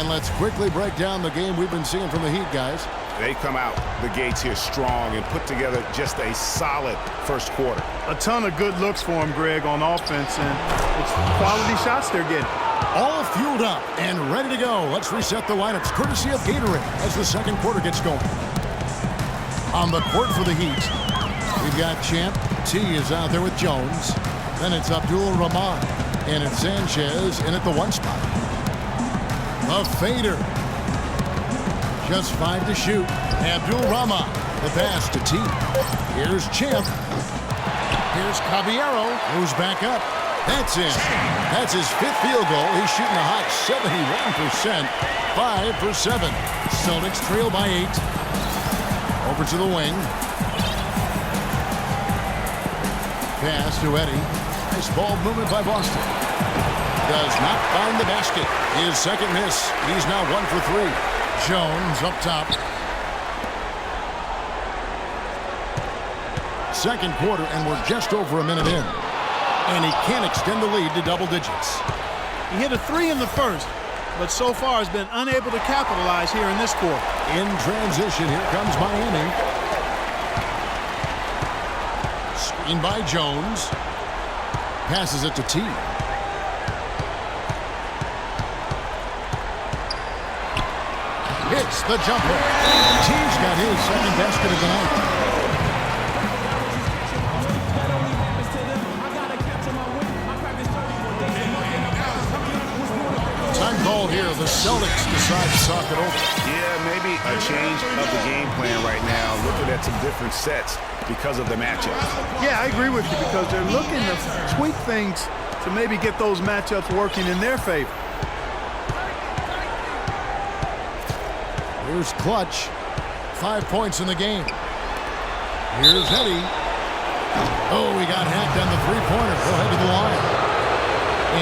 And let's quickly break down the game we've been seeing from the Heat, guys. They come out the gates here strong and put together just a solid first quarter. A ton of good looks for them, Greg, on offense, and it's quality shots they're getting. All fueled up and ready to go. Let's reset the lineups courtesy of Gatorade as the second quarter gets going. On the court for the Heat, we've got Champ. T is out there with Jones. Then it's Abdul-Rahman. And it's Sanchez in at the one spot. The fader. Just 5 to shoot. Abdul-Rahman. The pass to T. Here's Champ. Here's Caballero. Moves back up. That's in. That's his 5th field goal. He's shooting a hot 71%. 5 for 7. Celtics trail by 8. Over to the wing. Pass to Eddie. Nice ball movement by Boston. Does not find the basket. His second miss. He's now 1 for 3. Jones up top. Second quarter, and we're just over a minute in. And he can't extend the lead to double digits. He hit a 3 in the first, but so far has been unable to capitalize here in this quarter. In transition, here comes Miami. Screen by Jones. Passes it to T. Hits the jumper. T's got his second basket of the night. Time call here. The Celtics decide to talk it over. Yeah, maybe a change of the game plan right now. Looking at some different sets because of the matchups. Yeah, I agree with you because they're looking to tweak things to maybe get those matchups working in their favor. Here's Clutch. 5 points in the game. Here's Eddie. Oh, he got hacked on the three-pointer. He'll head to the line.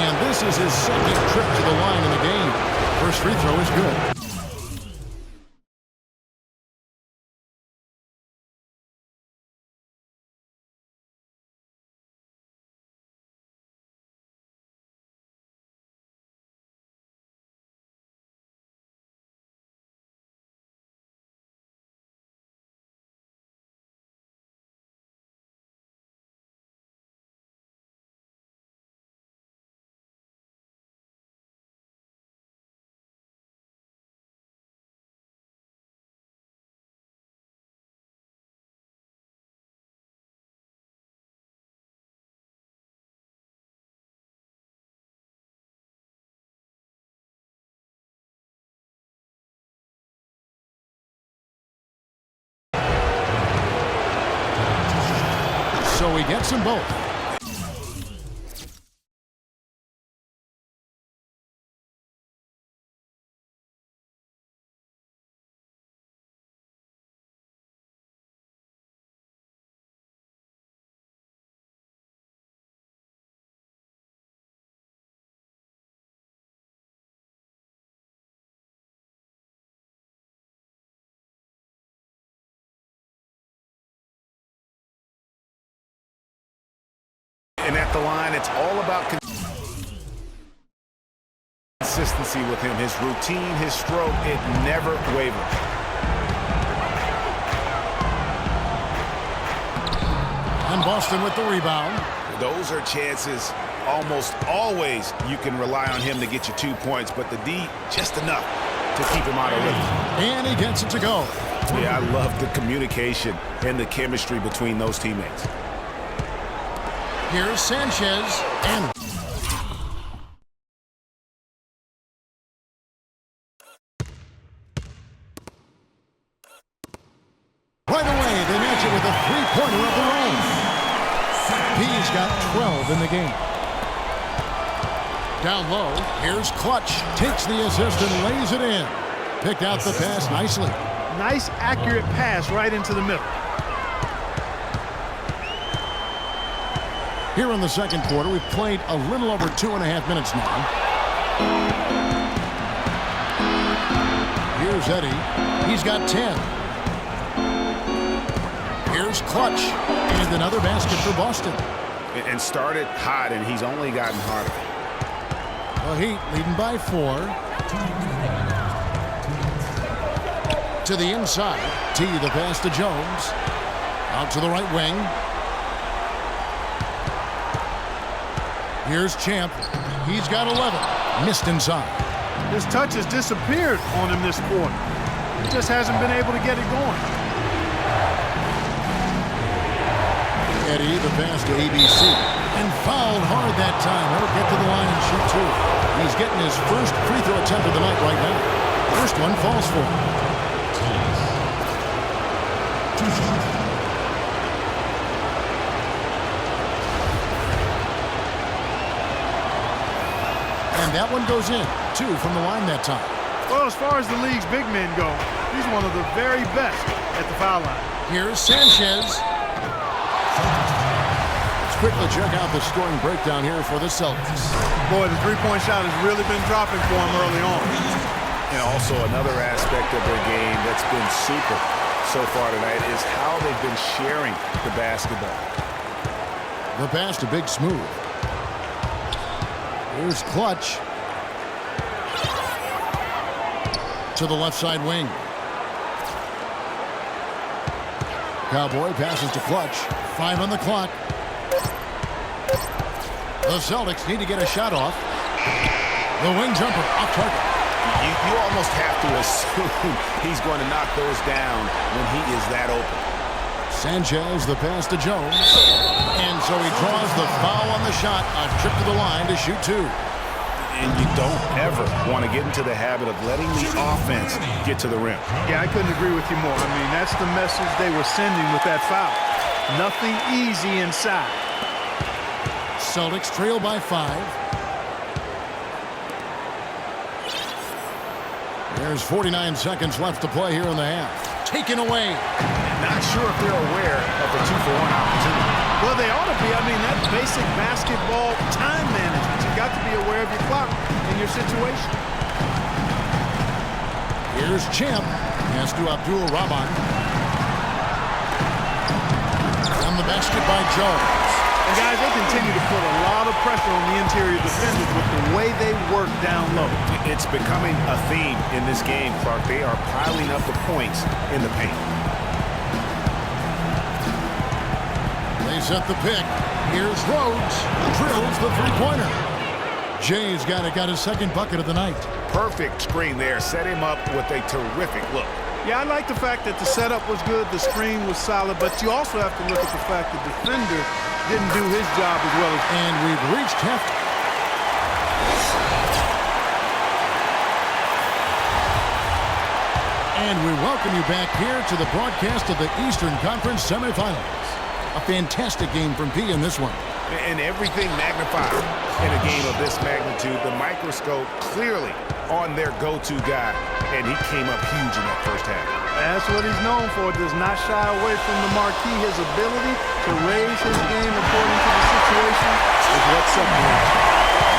And this is his second trip to the line in the game. First free throw is good. So he gets them both. And at the line, it's all about consistency with him. His routine, his stroke, it never wavers. And Boston with the rebound. Those are chances almost always you can rely on him to get you 2 points, but the D, just enough to keep him out of rhythm. And he gets it to go. Yeah, I love the communication and the chemistry between those teammates. Here's Sanchez, and right away they match it with a three-pointer of their own. He's got 12 in the game. Down low, here's Clutch. Takes the assist and lays it in. Picked out the pass nicely. Nice, accurate pass right into the middle. Here in the second quarter, we've played a little over 2.5 minutes now. Here's Eddie. He's got 10. Here's Clutch. And another basket for Boston. And started hot, and he's only gotten harder. The Heat leading by 4. To the inside. T, the pass to Jones. Out to the right wing. Here's Champ. He's got 11. Missed inside. His touch has disappeared on him this quarter. He just hasn't been able to get it going. Eddie, the pass to ABC. And fouled hard that time. He'll get to the line and shoot two. He's getting his first free throw attempt of the night right now. First one falls for him. And that one goes in. 2 from the line that time. Well, as far as the league's big men go, he's one of the very best at the foul line. Here's Sanchez. Let's quickly check out the scoring breakdown here for the Celtics. Boy, the three-point shot has really been dropping for him early on. And also another aspect of their game that's been super so far tonight is how they've been sharing the basketball. The pass to Big Smooth. Here's Clutch. To the left side wing. Cowboy passes to Clutch. 5 on the clock. The Celtics need to get a shot off. The wing jumper off target. You almost have to assume he's going to knock those down when he is that open. Sanchez, the pass to Jones. And so he draws the foul on the shot. A trip to the line to shoot 2. And you don't ever want to get into the habit of letting the offense get to the rim. Yeah, I couldn't agree with you more. I mean, that's the message they were sending with that foul. Nothing easy inside. Celtics trail by 5. There's 49 seconds left to play here in the half. Taken away. Not sure if they're aware of the 2-for-1 opportunity. Well, they ought to be. I mean, that's basic basketball time management. You've got to be aware of your clock and your situation. Here's Champ. Pass to Abdul Rahman. On the basket by Jones. And guys, they continue to put a lot of pressure on the interior defenders with the way they work down low. It's becoming a theme in this game, Clark. They are piling up the points in the paint. They set the pick. Here's Rhodes. Drills the three-pointer. Jay's got his second bucket of the night. Perfect screen there. Set him up with a terrific look. Yeah, I like the fact that the setup was good, the screen was solid, but you also have to look at the fact the defender didn't do his job as well as... And we've reached half. And we welcome you back here to the broadcast of the Eastern Conference semifinals. A fantastic game from P in this one. And everything magnified in a game of this magnitude. The microscope clearly on their go-to guy, and he came up huge in that first half. That's what he's known for. Does not shy away from the marquee. His ability to raise his game according to the situation is what separates him.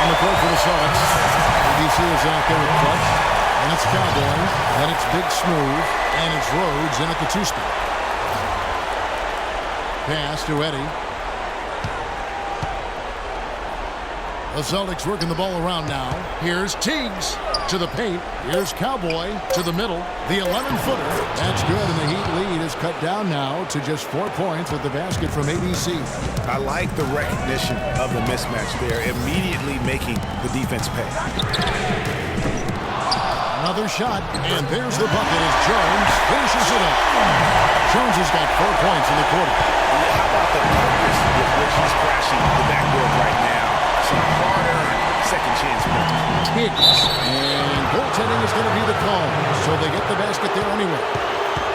On the court for the Celtics, ABC is out there with Clutch, and it's Cowboy, then it's Big Smooth, and it's Rhodes in at the 2-spot. Pass to Eddie. The Celtics working the ball around now. Here's Teagues to the paint. Here's Cowboy to the middle. The 11-footer. That's good, and the Heat lead is cut down now to just 4 points with the basket from ABC. I like the recognition of the mismatch there, immediately making the defense pay. Another shot, and there's the bucket as Jones finishes it up. Jones has got 4 points in the quarter. How about the purpose with which he's crashing the backboard right now? Some hard-earned second chance points. Teagues, and goaltending is going to be the call, so they get the basket there anyway.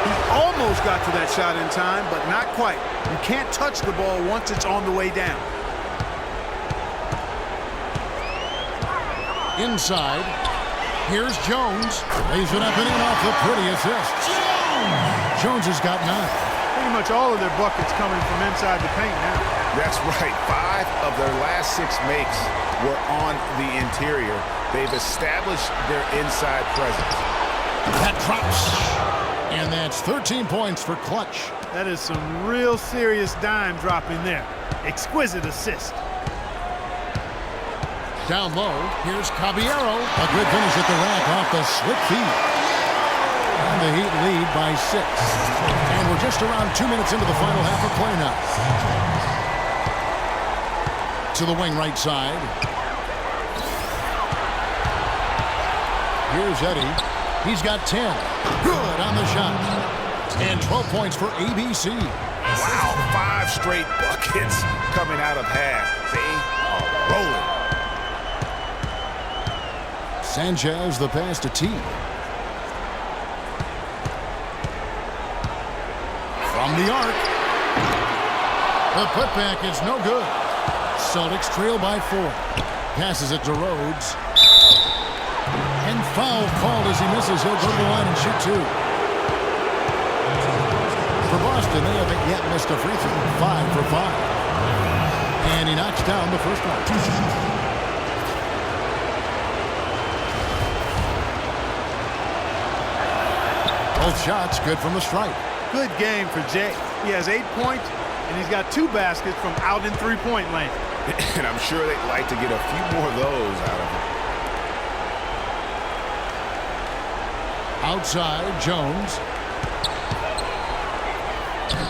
He almost got to that shot in time, but not quite. You can't touch the ball once it's on the way down. Inside, here's Jones. Lays it up and in off the pretty assist. Jones has got 9. Pretty much all of their buckets coming from inside the paint now. That's right. 5 of their last 6 makes were on the interior. They've established their inside presence. That drops. And that's 13 points for Clutch. That is some real serious dime dropping there. Exquisite assist. Down low, here's Caballero. A good finish at the rack off the slip feed. And the Heat lead by 6. And we're just around 2 minutes into the final half of play now. To the wing right side. Here's Eddie. He's got 10. Good on the shot. And 12 points for ABC. Wow, 5 straight buckets coming out of half. They are rolling. Sanchez, the pass to T. From the arc. The putback is no good. Celtics trail by 4. Passes it to Rhodes. And foul called as he misses. He'll go to the line and shoot 2. For Boston, they haven't yet missed a free throw. 5 for 5. And he knocks down the first one. Both shots good from the stripe. Good game for Jay. He has 8 points, and he's got 2 baskets from out in three-point lane. And I'm sure they'd like to get a few more of those out of him. Outside, Jones.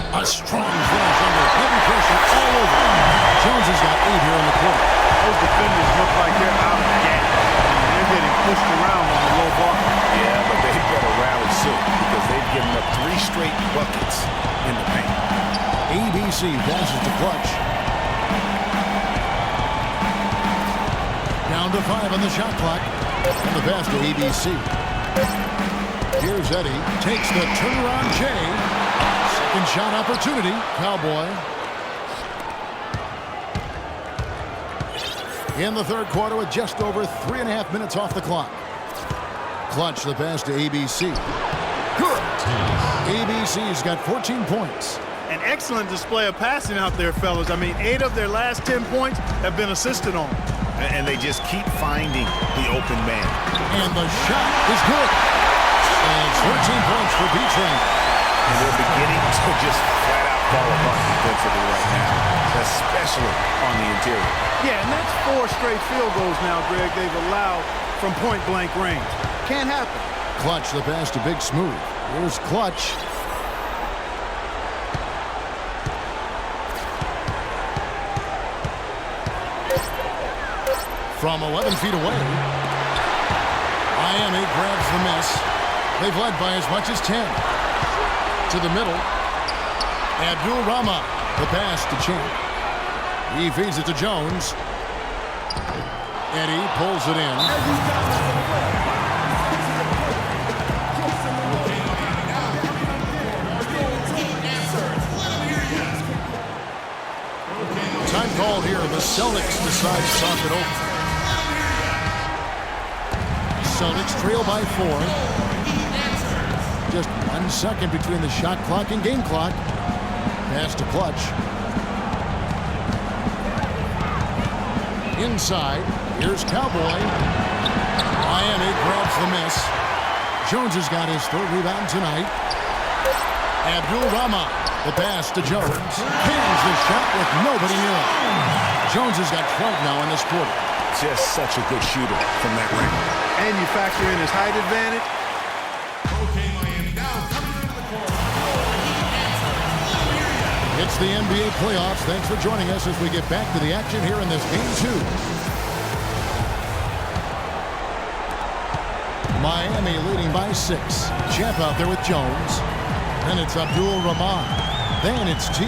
A strong finish under heavy pressure all over. Jones has got 8 here in the quarter. Those defenders look like they're out of the game. They're getting pushed around on the low bar. Yeah, but they better rally soon because they've given up 3 straight buckets in the paint. ABC passes to Clutch. Down to 5 on the shot clock. And the pass to ABC. Here's Eddie. Takes the turnaround J. Second shot opportunity. Cowboy. In the third quarter with just over 3.5 minutes off the clock. Clutch the pass to ABC. Good. ABC's got 14 points. An excellent display of passing out there, fellas. I mean, 8 of their last 10 points have been assisted on. And they just keep finding the open man. And the shot is good. And 13 points for B-Train. And they're beginning to just flat out fall apart defensively right now, especially on the interior. Yeah, and that's 4 straight field goals now, Greg, they've allowed from point-blank range. Can't happen. Clutch the pass to Big Smooth. Here's Clutch. From 11 feet away, Miami grabs the miss. They've led by as much as 10. To the middle, Abdul-Rahman, the pass to Champ. He feeds it to Jones. Eddie pulls it in. Time called here. The Celtics decide to talk it over. Celtics trail by 4. Just 1 second between the shot clock and game clock. Pass to Clutch. Inside, here's Cowboy. Miami grabs the miss. Jones has got his 3rd rebound tonight. Abdul-Rahman, the pass to Jones. Cans the shot with nobody near him. Jones has got 12 now in this quarter. Just such a good shooter from that ring. And you factor in his height advantage. It's the NBA playoffs. Thanks for joining us as we get back to the action here in this game 2. Miami leading by 6. Champ out there with Jones. Then it's Abdul-Rahman. Then it's T.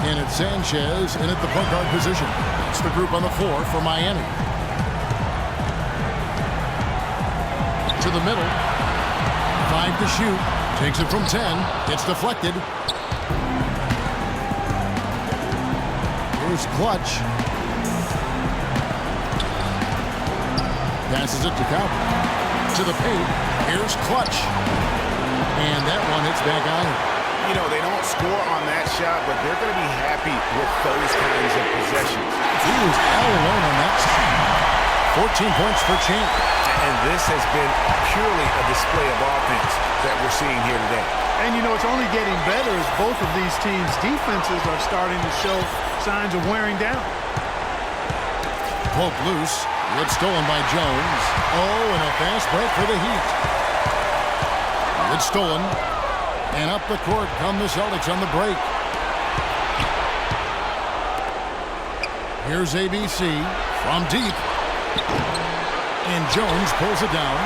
And it's Sanchez in at the point guard position. It's the group on the floor for Miami. To the middle. 5 to shoot. Takes it from 10. It's deflected. Here's Clutch. Passes it to Cowboy. To the paint. Here's Clutch. And that one hits back iron. You know, they don't score on that shot, but they're going to be happy with those kinds of possessions. He was all alone on that side. 14 points for Champ. And this has been purely a display of offense that we're seeing here today. And, you know, it's only getting better as both of these teams' defenses are starting to show signs of wearing down. Poke loose. It's stolen by Jones. Oh, and a fast break for the Heat. It's stolen. And up the court come the Celtics on the break. Here's ABC from deep. And Jones pulls it down.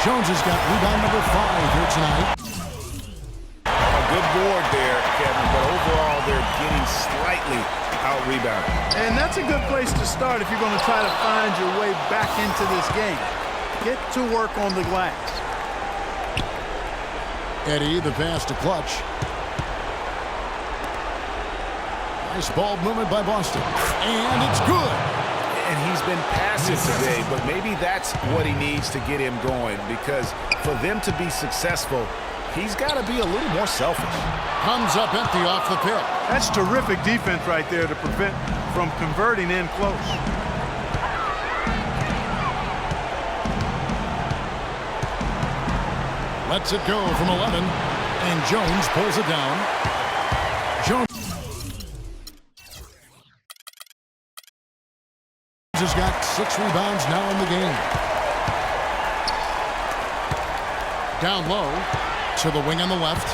Jones has got rebound number 5 here tonight. A good board there, Kevin, but overall they're getting slightly out-rebounded. And that's a good place to start if you're going to try to find your way back into this game. Get to work on the glass. Eddie, the pass to Clutch. Nice ball movement by Boston. And it's good. And he's been passive today, but maybe that's what he needs to get him going, because for them to be successful, he's got to be a little more selfish. Comes up empty off the pick. That's terrific defense right there to prevent from converting in close. Lets it go from 11. And Jones pulls it down. Jones has got 6 rebounds now in the game. Down low to the wing on the left.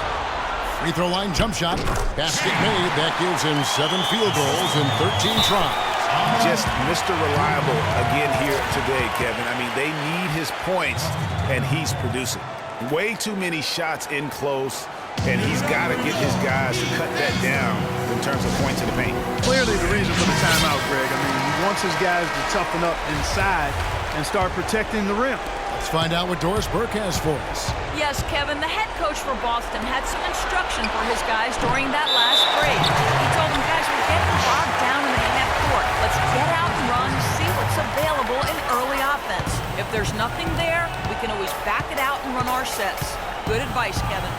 Free throw line jump shot. Basket made. That gives him 7 field goals in 13 tries. Just Mr. Reliable again here today, Kevin. I mean, they need his points, and he's producing. Way too many shots in close, and he's got to get his guys to cut that down in terms of points in the paint. Clearly the reason for the timeout, Greg. I mean, he wants his guys to toughen up inside and start protecting the rim. Let's find out what Doris Burke has for us. Yes, Kevin, the head coach for Boston had some instruction for his guys during that last break. He told them, guys, we're getting bogged down in the half court. Let's get out and run, see what's available in early offense. If there's nothing there, we can always back it out and run our sets. Good advice, Kevin.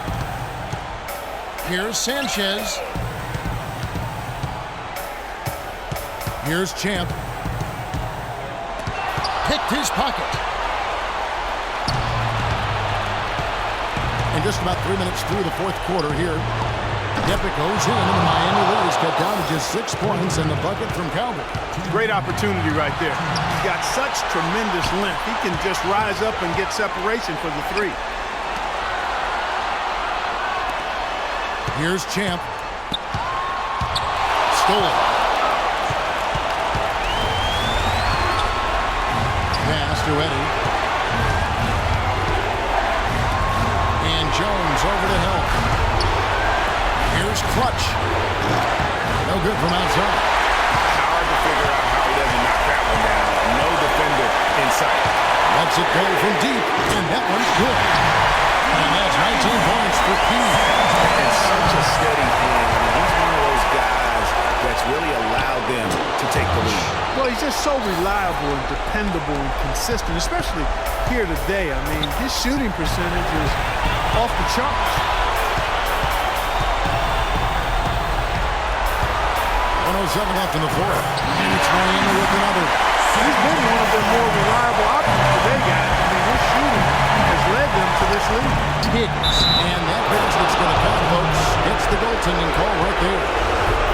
Here's Sanchez. Here's Champ. Picked his pocket. And just about 3 minutes through the 4th quarter here. Depic goes in, and the Miami lead is cut down to just 6 points, and the bucket from Cowboy. Great opportunity right there. He's got such tremendous length. He can just rise up and get separation for the 3. Here's Champ. Stolen. Pass to Eddie. And Jones over to help. Here's Clutch. No good from outside. Hard to figure out how he doesn't knock that one down. No defender in sight. Lets it go from deep, and that one's good. And that's 19 points for King. And such a steady hand. I mean, he's one of those guys that's really allowed them to take the lead. Well, he's just so reliable and dependable and consistent, especially here today. I mean, his shooting percentage is off the charts. 107 left in the 4th. And it's Miami with another. He's been one of their more reliable options today, guys. I mean, his shooting has led them to this lead. Higgs. And that pass that's going to count, folks. Gets the goaltending call right there.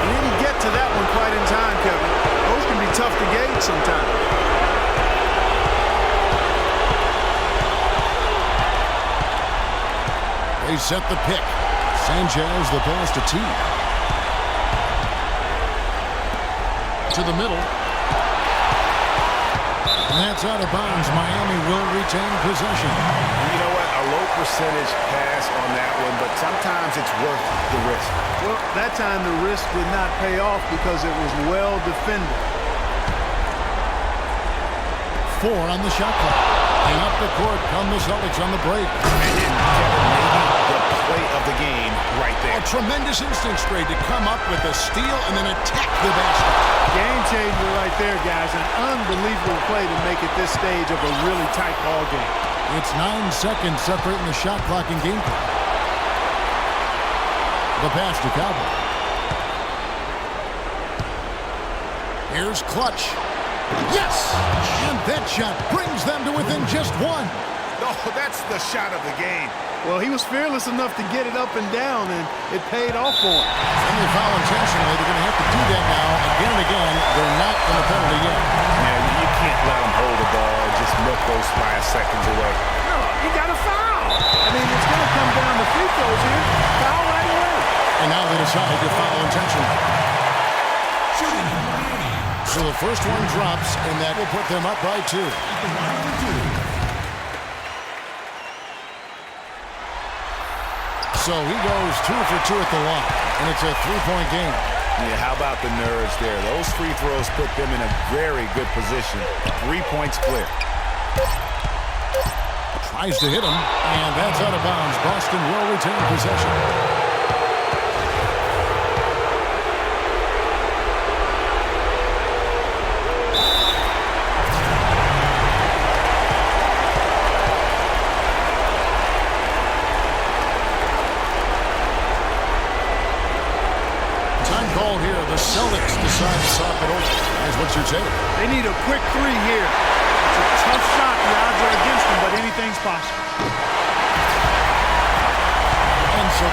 He didn't get to that one quite in time, Kevin. Those can be tough to gauge sometimes. They set the pick. Sanchez the pass to T. To the middle. And that's out of bounds. Miami will retain possession. You know what? A low percentage pass on that one, but sometimes it's worth the risk. Well, that time the risk did not pay off because it was well defended. 4 on the shot clock. And up the court come the Celtics on the break. And Kevin, maybe the play of the game right there. A tremendous instincts grade to come up with a steal and then attack the basket. Game changer right there, guys. An unbelievable play to make it this stage of a really tight ball game. It's 9 seconds separating the shot clock and game clock. The pass to Cowboy. Here's Clutch. Yes! And that shot brings them to within just 1. Oh, that's the shot of the game. Well, he was fearless enough to get it up and down, and it paid off for him. And they foul intentionally. They're going to have to do that now again and again. They're not going to penalty yet. Yeah, you can't let them the ball and just milk those last seconds away. No, he got a foul. I mean, it's going to come down to free throws here. Foul right away. And now they decide to foul intentionally. So the first one drops, and that will put them up by 2. So he goes 2 for 2 at the line, and it's a 3-point game. Yeah, how about the nerves there? Those free throws put them in a very good position. 3 points clear. Tries to hit him, and that's out of bounds. Boston will retain possession. Call here. The Celtics decide to talk it over. That's what you take. They need a quick 3 here. It's a tough shot. The odds are against them, but anything's possible. And so